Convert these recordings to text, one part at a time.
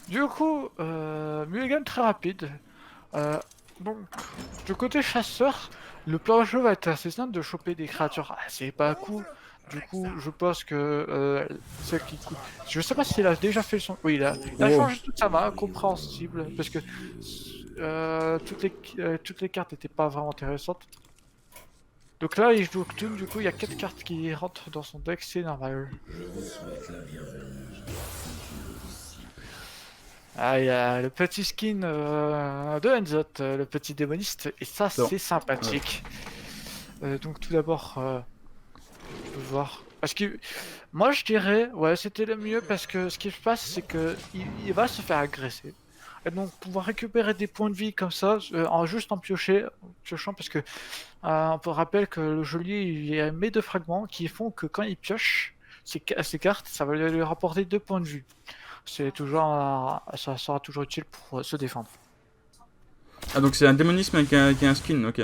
Du coup, mulligan très rapide. Euh, donc, du côté chasseur, le plan de jeu va être assez simple de choper des créatures assez pas cool. Du coup, je pense que celle qui coûte. Je sais pas s'il a déjà fait son. Oui, il a Oh, changé toute sa main, compréhensible, parce que toutes les cartes n'étaient pas vraiment intéressantes. Donc là, il joue Octune, du coup, il y a 4 cartes qui rentrent dans son deck, c'est normal. Ah, il y a le petit skin de Enzot, le petit démoniste, et ça, c'est bon. c'est Ouais. sympathique. Donc tout d'abord, on peut voir. Parce que moi, je dirais, ouais, c'était le mieux parce que ce qui se passe, c'est que il va se faire agresser. Et donc pouvoir récupérer des points de vie comme ça, juste en piochant, parce que on peut rappeler que le geôlier, il y a mes deux fragments qui font que quand il pioche ses cartes, ça va lui rapporter 2 points de vue. C'est toujours, ça sera toujours utile pour se défendre. Ah, donc c'est un démonisme avec un skin, ok.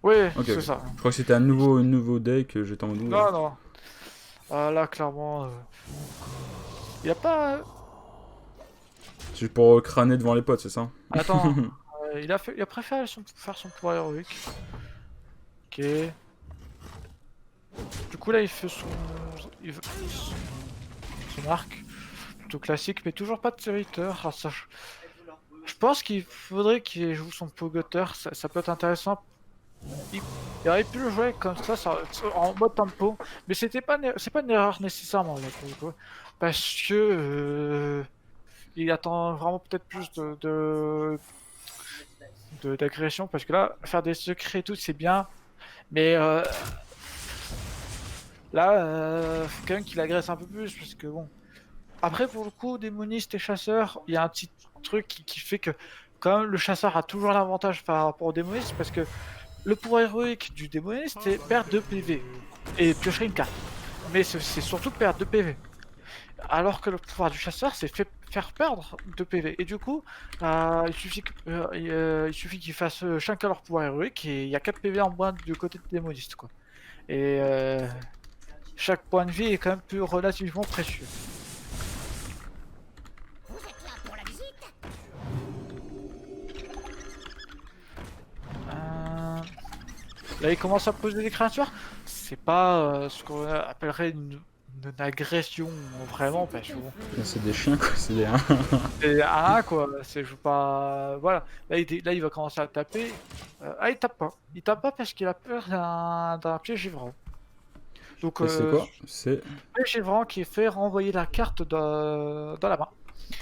Oui, Ok, ok. c'est ça. Je crois que c'était un nouveau deck, j'étais en mode où, Non, non. Là, clairement, il n'y a pas. C'est juste pour crâner devant les potes, c'est ça? Attends, il a préféré faire son pouvoir héroïque. Ok. Du coup, là, il fait son arc. Plutôt classique, mais toujours pas de serviteur. Ah, ça, je pense qu'il faudrait qu'il joue son pogoteur. Ça peut être intéressant. Il, il aurait pu le jouer comme en mode tempo. Mais c'est pas une erreur nécessairement, là, pour le coup. Parce que. Il attend vraiment peut-être plus d'agression parce que là, faire des secrets et tout, c'est bien, mais là, faut quand même qu'il agresse un peu plus parce que bon. Après, pour le coup, démoniste et chasseur, il y a un petit truc qui fait que quand même le chasseur a toujours l'avantage par rapport au démoniste parce que le pouvoir héroïque du démoniste c'est perdre 2 PV et piocher une carte. Mais c'est surtout perdre 2 PV. Alors que le pouvoir du chasseur, c'est faire perdre de PV. Et du coup, il suffit qu'ils fassent chacun leur pouvoir héroïque et il y a 4 PV en moins du côté des démoniste, quoi. Et chaque point de vie est quand même plus relativement précieux. Euh, Là, il commence à poser des créatures. C'est pas ce qu'on appellerait une agression vraiment, parce que bon, C'est des chiens, quoi, c'est des... c'est un quoi, c'est je veux pas. Voilà. Là, il va commencer à taper. Il tape pas. Il tape pas parce qu'il a peur d'un piège givrant. Donc, Et c'est quoi? C'est... piège givrant qui fait renvoyer la carte dans la main.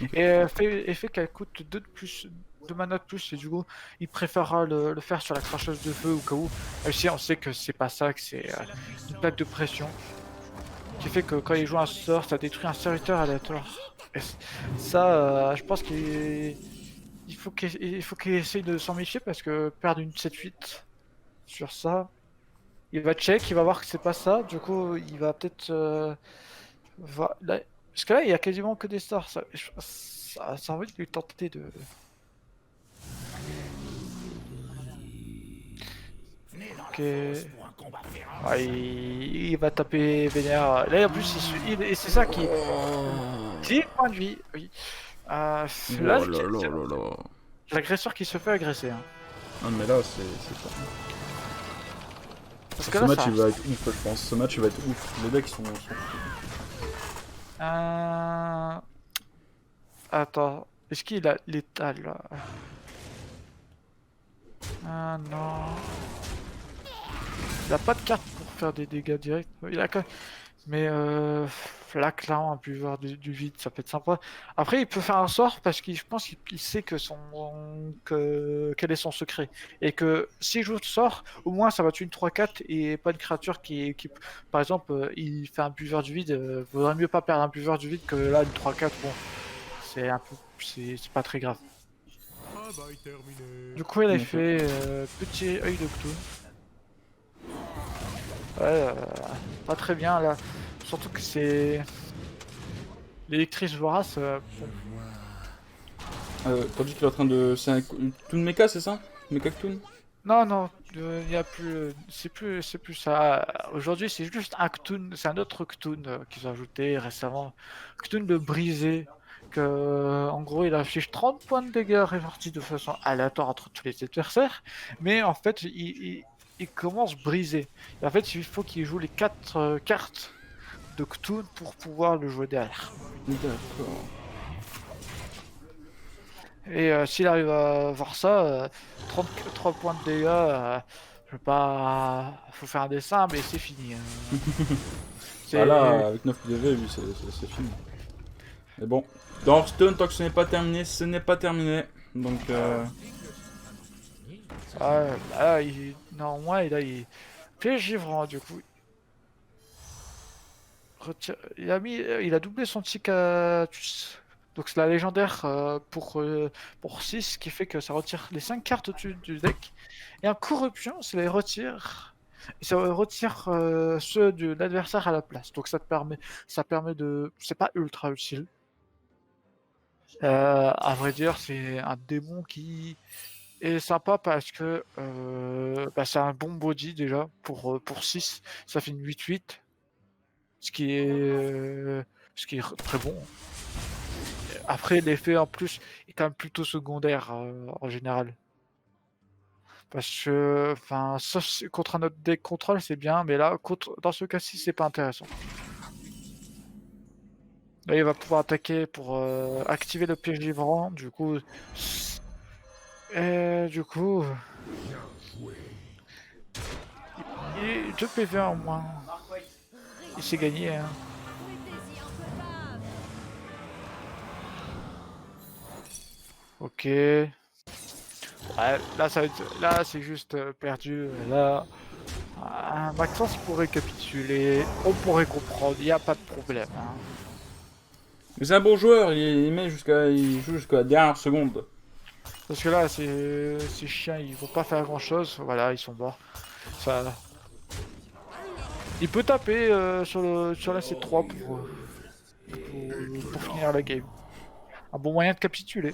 Ok. Et fait qu'elle coûte 2 de plus, 2 mana de plus. Et du coup, il préférera le faire sur la cracheuse de feu au cas où. Même si on sait que c'est pas ça, que c'est une plaque de pression. Qui fait que quand il joue un sort, ça détruit un serviteur aléatoire. Et ça, je pense il faut qu'il essaye de s'en méfier parce que perdre une 7-8 sur ça, il va check, il va voir que c'est pas ça, du coup il va peut-être parce que là il y a quasiment que des stars, ça a envie de lui tenter de. Ok. Ah, il va taper vénère. Là en plus et c'est ça qui. 10 points de vie, oui. Là, Oh là là là là. l'agresseur qui se fait agresser, hein. Ah, mais là, c'est pas... Parce que Ce là match, ça. il va être ouf, je pense. Ce match, il va être ouf. Les decks sont fous. Euh... Attends, est-ce qu'il a l'étal là? Ah non. Il a pas de carte pour faire des dégâts directs. Il a Mais là, clairement, un buveur du vide, ça peut être sympa. Après, il peut faire un sort parce qu'il je pense qu'il sait quel est son secret. Et que s'il joue le sort, au moins ça va tuer une 3-4 et pas une créature par exemple, il fait un buveur du vide. Vaudrait mieux pas perdre un buveur du vide que là, une 3-4. Bon, c'est un peu. C'est pas très grave. Du coup, elle a Ok. fait petit œil de Cthulhu. Ouais, pas très bien là. Surtout que c'est l'électrice vorace. Bon. T'as dit qu'il est en train de... C'est un Toon Mecha, c'est ça? Mecha Toon? Non, non, il y a plus. C'est plus ça. Aujourd'hui, c'est juste un Cthulhu. C'est un autre Cthulhu qu'ils ont ajouté récemment. Cthulhu le brisé. En gros, il affiche 30 points de dégâts répartis de façon aléatoire entre tous les adversaires, mais en fait, il commence brisé. Et en fait, il faut qu'il joue les 4 cartes de Cthulhu pour pouvoir le jouer derrière. D'accord. Et s'il arrive à voir ça, 33 points de dégâts, je veux pas... Faut faire un dessin, mais c'est fini. Ah là, avec 9 PV, oui, c'est fini. Mais bon, dans Hearthstone, tant que ce n'est pas terminé, ce n'est pas terminé. Donc, Là, normalement, il fait givrant, du coup. Il a doublé son Cicatus. Donc c'est la légendaire pour 6, ce qui fait que ça retire les 5 cartes au-dessus du deck. Et en corruption, ça les retire. Et ça retire ceux de l'adversaire à la place. Donc ça permet de... C'est pas ultra utile. À vrai dire, c'est un démon qui est sympa parce que c'est un bon body déjà pour 6. Ça fait une 8-8. Ce qui est très bon. Après, l'effet en plus est quand même plutôt secondaire en général. Parce que, enfin, sauf contre un autre deck contrôle, c'est bien, mais là, dans ce cas-ci, c'est pas intéressant. Là, il va pouvoir attaquer pour activer le piège givrant, du coup. Et du coup. Il est 2 PV en moins. Il s'est gagné, hein. Ok. Ouais, là, là c'est juste perdu. Là, Maxence pourrait récapituler, on pourrait comprendre, il n'y a pas de problème. Hein. mais c'est un bon joueur, il joue jusqu'à la dernière seconde. Parce que là, ces chiens, ils vont pas faire grand chose. Voilà, ils sont morts. Ça... Il peut taper sur la C3 pour finir la game. Un bon moyen de capituler.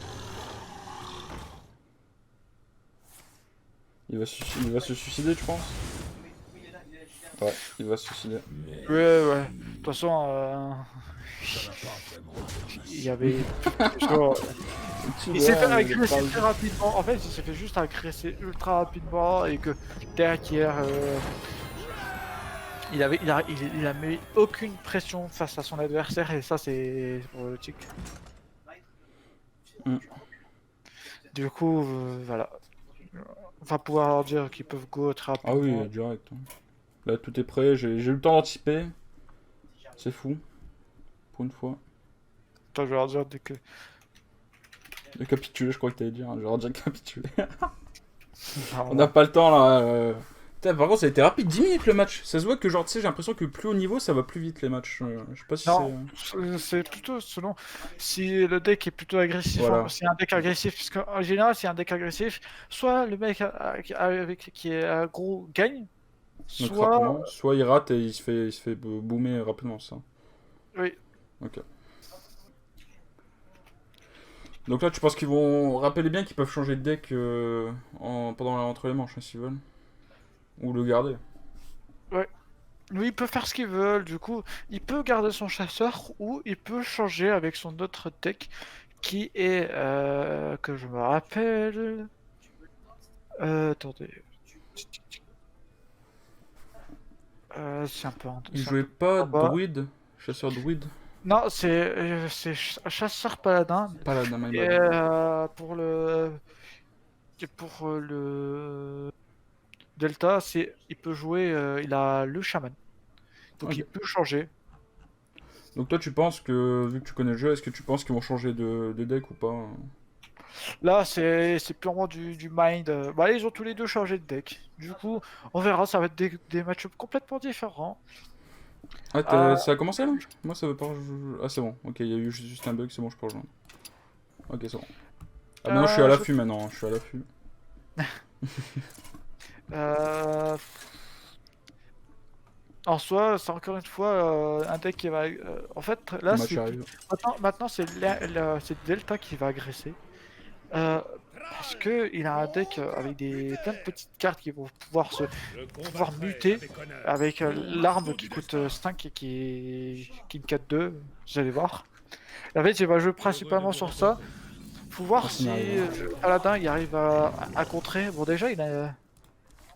Il va se suicider, tu penses? Ouais, il va se suicider. Ouais. De toute façon, il y avait... Il s'est fait agresser très rapidement. En fait, il s'est fait juste agresser ultra rapidement et que derrière, il a mis aucune pression face à son adversaire et ça c'est problématique. Du coup, voilà. On va pouvoir leur dire qu'ils peuvent go très rapidement. Ah oui, direct. Là, tout est prêt, j'ai eu le temps d'anticiper. C'est fou. Pour une fois. Attends, je vais leur dire dès que... De capituler, je crois que t'allais dire. Hein. Je vais leur dire capituler. Ah, On n'a pas le temps là. Putain, par contre, ça a été rapide, 10 minutes le match. Ça se voit que, genre, tu sais, j'ai l'impression que plus haut niveau, ça va plus vite les matchs. Je sais pas si c'est. Non, c'est plutôt selon si le deck est plutôt agressif. Voilà. C'est un deck agressif, parce qu'en général, c'est un deck agressif. Soit le mec qui est aggro gagne, Donc soit. rapidement. Soit il rate et il se fait boomer rapidement, ça. Oui. Ok. Donc là, tu penses qu'ils vont. Rappelez bien qu'ils peuvent changer de deck entre les manches, hein, s'ils veulent. Ou le garder. Ouais. Lui, il peut faire ce qu'il veut, du coup, il peut garder son chasseur ou il peut changer avec son autre deck qui est. Que je me rappelle. Attendez. C'est un peu. Il jouait pas druide, chasseur druide. Non, c'est chasseur paladin. Paladin, my Et bad. pour le delta, il peut jouer, il a le chaman. Donc Ok. il peut changer. Donc toi, tu penses que, vu que tu connais le jeu, est-ce que tu penses qu'ils vont changer de deck ou pas? Là, c'est purement du mind. Bah, ils ont tous les deux changé de deck. Du coup, on verra, ça va être des match-ups complètement différents. Ah, ça a commencé là? Moi, ça veut pas. Ah, c'est bon. Ok, il y a eu juste un bug, c'est bon, je peux rejoindre. Ok, c'est bon. Ah, maintenant, je suis à l'affût maintenant. Je suis à l'affût. En soi, c'est encore une fois un deck qui va. En fait, là, Match arrive. maintenant c'est Delta qui va agresser. Parce que il a un deck avec plein de petites cartes qui vont pouvoir muter avec l'arme qui coûte 5 et qui est une 4-2, vous allez voir. En fait, il va jouer principalement sur ça. Faut voir Merci, si Marie. Paladin il arrive à contrer. Bon, déjà, il a.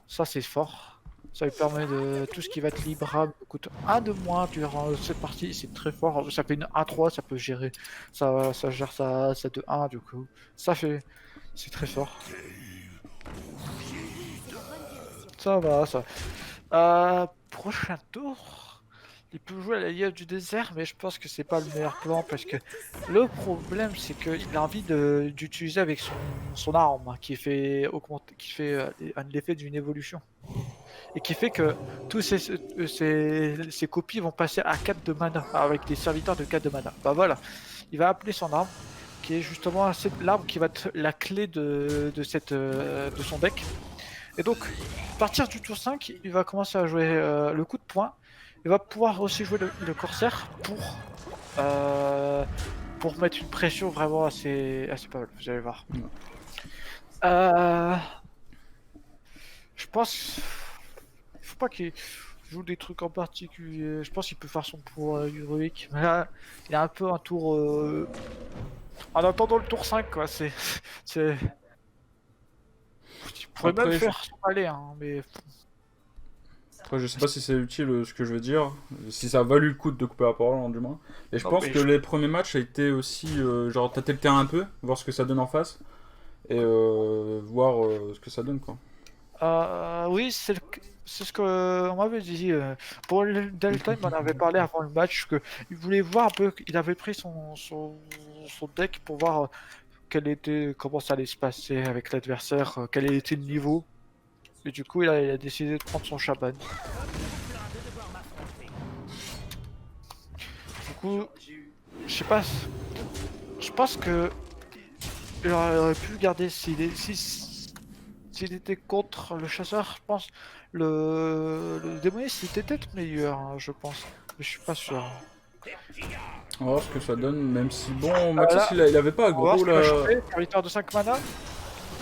Ça, c'est fort. Ça lui permet de. Tout ce qui va être librable coûte 1 de moins durant cette partie. C'est très fort. Ça fait une 1-3, ça peut gérer. Ça gère ça de 1 du coup. Ça fait. C'est très fort. Ça va, ça. Prochain tour. Il peut jouer à la Lièvre du désert, mais je pense que c'est pas le meilleur plan parce que le problème c'est qu'il a envie d'utiliser avec son arme qui fait augmenter, qui fait l'effet d'une évolution et qui fait que tous ces copies vont passer à 4 de mana avec des serviteurs de 4 de mana. Bah voilà, il va appeler son arme qui est justement l'arme qui va être la clé de son deck. Et donc, à partir du tour 5, il va commencer à jouer le coup de poing. Il va pouvoir aussi jouer le corsaire pour mettre une pression vraiment assez pas mal, vous allez voir. Je pense... Il faut pas qu'il joue des trucs en particulier. Je pense qu'il peut faire son pouvoir héroïque. Mais là, il a un peu un tour... En attendant le tour 5, quoi. Il pourrait Après, même faire son aller, hein, mais... Après, je sais pas si c'est utile ce que je veux dire, si ça a valu le coup de couper la parole, du moins. Et je Non, pense mais que les premiers matchs a été aussi genre tâter le terrain un peu, voir ce que ça donne en face, et voir ce que ça donne quoi. Oui, c'est ce qu'on m'avait dit. Pour le Delta, il m'en avait parlé avant le match que il voulait voir un peu. Il avait pris son deck pour voir comment ça allait se passer avec l'adversaire, quel était le niveau. Et du coup, il a décidé de prendre son Shaban. Du coup, je sais pas. Je pense que il aurait pu garder s'il était contre le chasseur, je pense. Le démoniste c'était peut-être meilleur, hein, je pense. Mais je suis pas sûr. On va voir ce que ça donne, même si bon, Maxis Là, il avait pas on va voir gros ce qu'il va là. changer. Serviteur de 5 mana.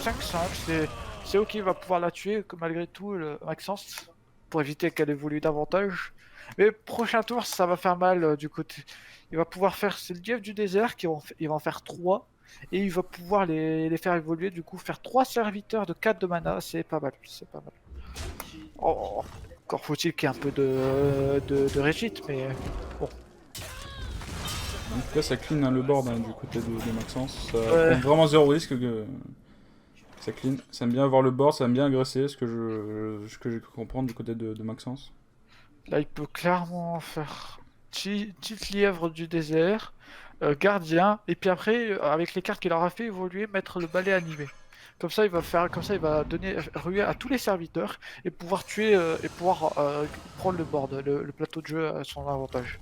5-5, c'est ok, il va pouvoir la tuer malgré tout, le Maxence. Pour éviter qu'elle évolue davantage. Mais prochain tour, ça va faire mal du côté. Il va pouvoir faire. C'est le dieu du désert il va en faire 3. Et il va pouvoir les faire évoluer, du coup, faire 3 serviteurs de 4 de mana. C'est pas mal, c'est pas mal. Oh, encore faut-il qu'il y ait un peu de régit, mais bon. En tout cas, ça clean hein, le board hein, du côté de Maxence. Ça Ouais. prend vraiment zéro risque que ça clean. Ça aime bien avoir le board, ça aime bien agresser, ce que j'ai cru comprendre du côté de Maxence. Là, il peut clairement faire petite lièvre du désert, gardien, et puis après, avec les cartes qu'il aura fait évoluer, mettre le balai animé. Comme ça, il va donner ruer à tous les serviteurs et pouvoir tuer et pouvoir prendre le board, le plateau de jeu à son avantage.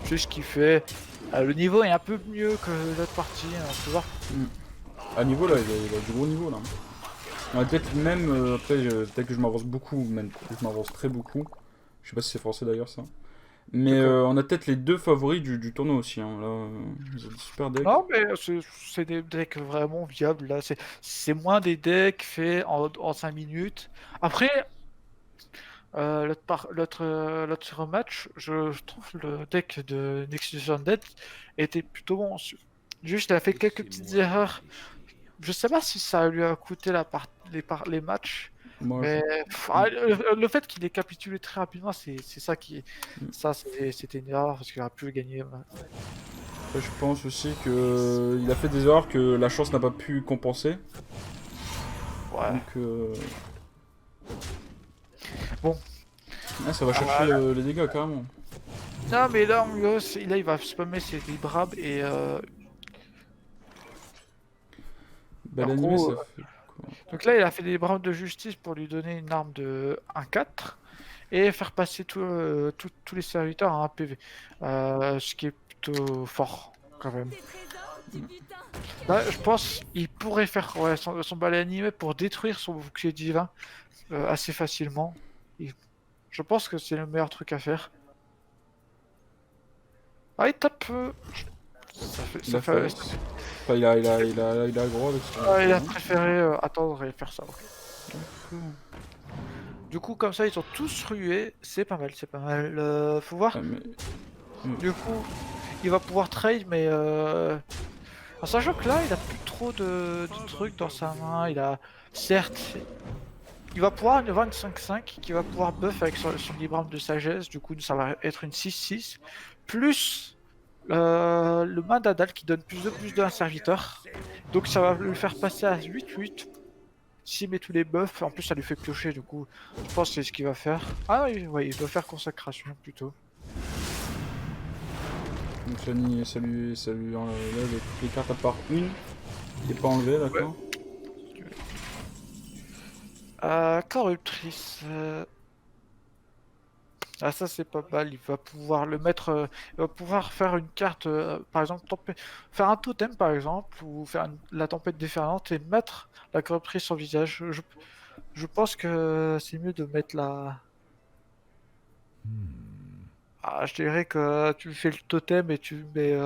C'est ce qui fait. Le niveau est un peu mieux que l'autre partie, hein, tu vois. À niveau là, il a du gros niveau là. On a peut-être même, après, peut-être que je m'avance beaucoup, même, je m'avance très beaucoup. Je sais pas si c'est français d'ailleurs ça. Mais on a peut-être les deux favoris du tournoi aussi. Hein. Là, ils ont des super decks. Non, mais c'est des decks vraiment viables là. C'est moins des decks faits en 5 minutes. Après, l'autre match, je trouve le deck de Nexus Undead était plutôt bon. Juste, il a fait quelques petites erreurs. Je sais pas si ça lui a coûté les matchs, Moi, mais le fait qu'il ait capitulé très rapidement, c'est ça qui. Ça, c'était une erreur parce qu'il aurait pu gagner. après, je pense aussi que il a fait des erreurs que la chance n'a pas pu compenser. Ouais. Donc, Bon. ah, ça va chercher les dégâts carrément. Non, mais là, là, il va spammer ses librables et. Bah, En l'animé, gros, ça fait quoi? donc là, il a fait des librables de justice pour lui donner une arme de 1-4 et faire passer tous les serviteurs à 1 PV. Ce qui est plutôt fort, quand même. Là, je pense qu'il pourrait faire ouais, son balai animé pour détruire son bouclier divin assez facilement. Je pense que c'est le meilleur truc à faire. Ah, il tape. Il a fait. Enfin, il a gros avec son. Il a préféré attendre et faire ça. Ok. Du coup, comme ça, ils sont tous rués. C'est pas mal, c'est pas mal. Faut voir. Ah, mais... Du coup, il va pouvoir trade, mais en sachant que là, il a plus trop de trucs dans sa main. Il a, certes, il va pouvoir avoir une 5-5 qui va pouvoir buff avec son libre de sagesse. Du coup, ça va être une 6-6 plus le main d'Adal qui donne plus d'un serviteur. Donc ça va le faire passer à 8-8. S'il met tous les buffs, en plus ça lui fait piocher, du coup, je pense que c'est ce qu'il va faire. Ah oui, ouais, il doit faire consacration plutôt. Donc ça lui enlève toutes les cartes à part une qui est pas enlevée, d'accord. Corruptrice. Ah ça c'est pas mal, il va pouvoir le mettre, il va pouvoir faire une carte, par exemple, faire un totem par exemple, ou faire la tempête déferlante et mettre la corruptrice en visage. Je pense que c'est mieux de mettre la... Ah, je dirais que tu fais le totem et tu mets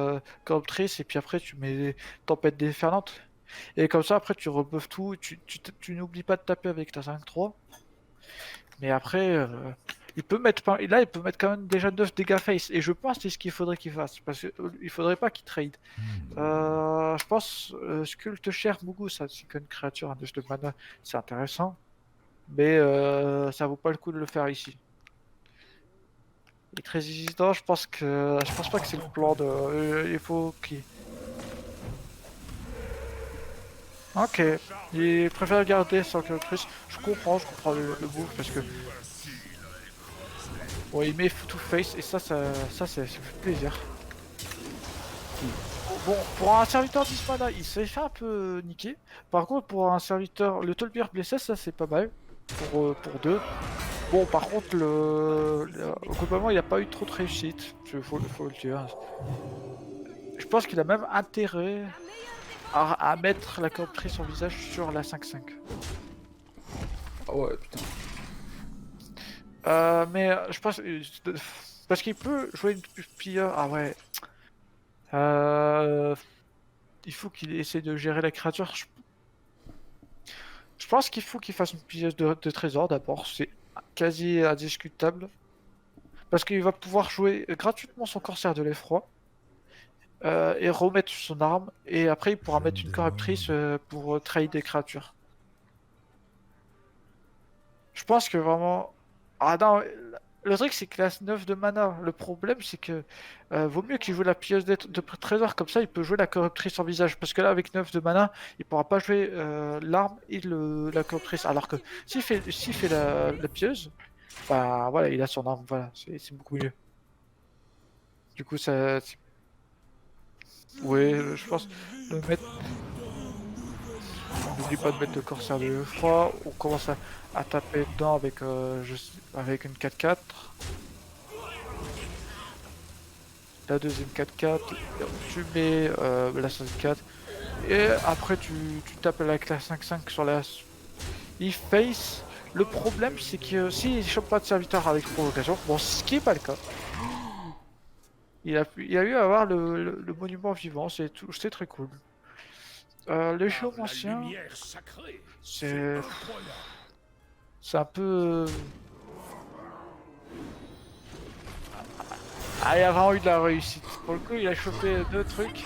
corruptrice et puis après tu mets tempête déferlante. Et comme ça après tu rebuffes tout, tu n'oublies pas de taper avec ta 5-3. Mais après, il peut mettre là, il peut mettre quand même déjà 9 dégâts face. Et je pense que c'est ce qu'il faudrait qu'il fasse. Parce qu'il faudrait pas qu'il trade. Je pense Sculpte Cher Mugu, ça c'est qu'une créature à 9 de mana, c'est intéressant. Mais ça vaut pas le coup de le faire ici. Il est très hésitant, je pense pas que c'est le plan de. Il faut qu'il. Ok, il préfère garder son plus. Je comprends le move parce que. Ouais, il met two face et ça fait plaisir. Bon, pour un serviteur 10 mana, il s'est fait un peu niquer. Par contre, pour un serviteur, le Tolbir blessé, ça c'est pas mal. Pour deux. Bon, par contre, globalement, il n'y a pas eu trop de réussite. Faut le dire. Je pense qu'il a même intérêt à mettre la corruptrice en visage sur la 5-5. Ah ouais, putain. Mais je pense... Parce qu'il peut jouer une pire... Ah ouais. Il faut qu'il essaie de gérer la créature. Je pense qu'il faut qu'il fasse une pièce de trésor d'abord. C'est quasi indiscutable. Parce qu'il va pouvoir jouer gratuitement son corsaire de l'effroi. Et remettre son arme. Et après, il pourra mettre une corruptrice pour trahir des créatures. Je pense que vraiment... Ah non, le truc c'est que la 9 de mana, le problème c'est que vaut mieux qu'il joue la pieuse de trésor, comme ça il peut jouer la corruptrice en visage. Parce que là avec 9 de mana, il pourra pas jouer l'arme et la corruptrice. Alors que s'il fait la pieuse, bah voilà, il a son arme, voilà, c'est beaucoup mieux. Du coup ça... Ouais, je pense le mettre... N'oublie pas de mettre le corsaire de l'effroi. On commence à taper dedans avec, avec une 4-4. La deuxième 4-4. Tu mets la 5-4. Et après tu tapes avec la 5-5 sur la... Il face. Le problème c'est que s'il chope pas de serviteur avec provocation, bon ce qui est pas le cas. Il a eu à avoir le monument vivant, c'est très cool. Le géomancien, c'est un peu... Ah, il a vraiment eu de la réussite. Pour le coup, il a chopé deux trucs.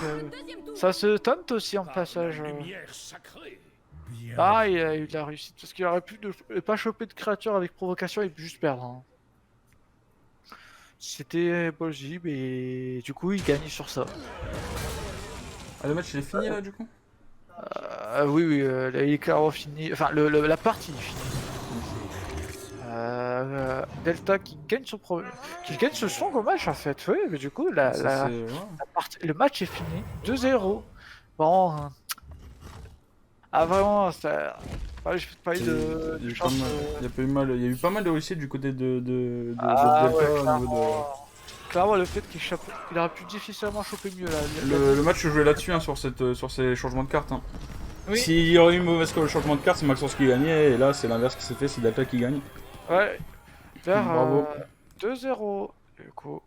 Ça se tente aussi en passage. Ah, il a eu de la réussite. Parce qu'il aurait pu ne pas choper de créature avec provocation et juste perdre. Hein. C'était possible et du coup, il gagne sur ça. Ah, le match il est fini là du coup? Oui, là, il est clairement fini. Enfin, la partie est finie. Delta qui gagne son second match en fait. Oui, mais du coup, le match est fini. 2-0. Bon. Ah, vraiment, ça. J'ai pas eu de chance. Il y a eu pas mal de réussite du côté de Delta ouais, au niveau de... Clairement, le fait qu'il aurait pu difficilement choper mieux là. Le match se jouait là-dessus, hein, sur ces changements de cartes. Hein. Oui. S'il y aurait eu une mauvaise changement de carte, c'est Maxence qui gagnait, et là c'est l'inverse qui s'est fait, c'est Delta qui gagne. Ouais. Vers Bravo. 2-0. Du coup.